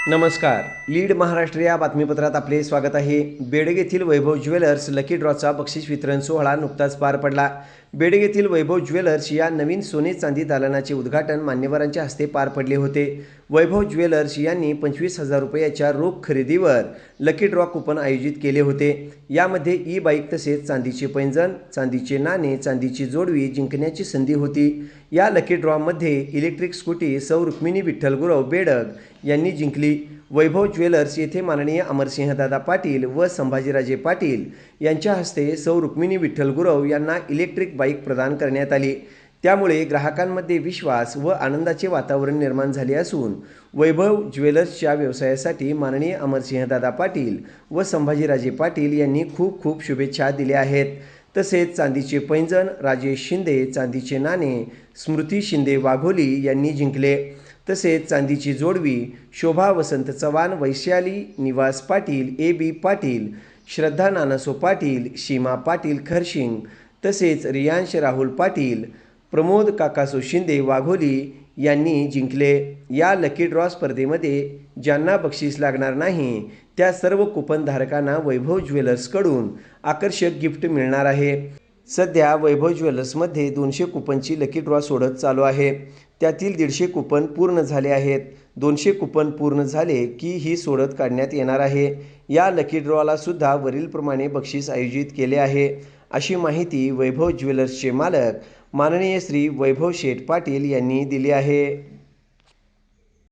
नमस्कार. लीड महाराष्ट्र या बातमीपत्रात आपले स्वागत आहे. बेडग येथील वैभव ज्वेलर्स लकी ड्रॉचा बक्षीस वितरण सोहळा नुकताच पार पडला. बेडग येथील वैभव ज्वेलर्स या नवीन सोने चांदी दालनाचे उद्घाटन मान्यवरांच्या हस्ते पार पडले होते. वैभव ज्वेलर्स यांनी 25,000 रुपयाच्या रोख खरेदीवर लकी ड्रॉ कुपन आयोजित केले होते. यामध्ये ई बाईक तसेच चांदीचे पैंजण, चांदीचे नाणे, चांदीची जोडवी जिंकण्याची संधी होती. या लकी ड्रॉमध्ये इलेक्ट्रिक स्कूटी सौ रुक्मिणी विठ्ठल गुरव बेडग यांनी जिंकली. वैभव ज्वेलर्स येथे माननीय अमरसिंहदादा पाटील व संभाजीराजे पाटील यांच्या हस्ते सौ रुक्मिणी विठ्ठल गुरव यांना इलेक्ट्रिक बाईक प्रदान करण्यात आली. त्यामुळे ग्राहकांमध्ये विश्वास व आनंदाचे वातावरण निर्माण झाले असून वैभव ज्वेलर्सच्या व्यवसायासाठी माननीय अमरसिंहदादा पाटील व संभाजीराजे पाटील यांनी खूप खूप शुभेच्छा दिल्या आहेत. तसेच चांदीचे पैंजण राजेश शिंदे, चांदीचे नाणे स्मृती शिंदे वाघोली यांनी जिंकले. तसेच चांदीची जोडवी शोभा वसंत चव्हाण, वैशाली निवास पाटील, ए.बी. पाटील, श्रद्धा नानासो पाटील, सीमा पाटील खरशिंग, तसेच रियांश राहुल पाटील, प्रमोद काकासो शिंदे वाघोली यांनी जिंकले. या लकी ड्रॉ स्पर्धेमध्ये ज्यांना बक्षीस लागणार नाही त्या सर्व कुपनधारकांना वैभव ज्वेलर्सकडून आकर्षक गिफ्ट मिळणार आहे. सध्या वैभव ज्वेलर्समध्ये 200 कुपनची लकी ड्रॉ सोडत चालू आहे. त्यातील 150 कुपन पूर्ण झाले आहेत. 200 कुपन पूर्ण झाले की ही सोडत काढण्यात येणार आहे. या लकी ड्रॉला सुद्धा वरीलप्रमाणे बक्षीस आयोजित केले आहे, अशी माहिती वैभव ज्वेलर्सचे मालक माननीय श्री वैभव शेठ पाटील यांनी दिली आहे.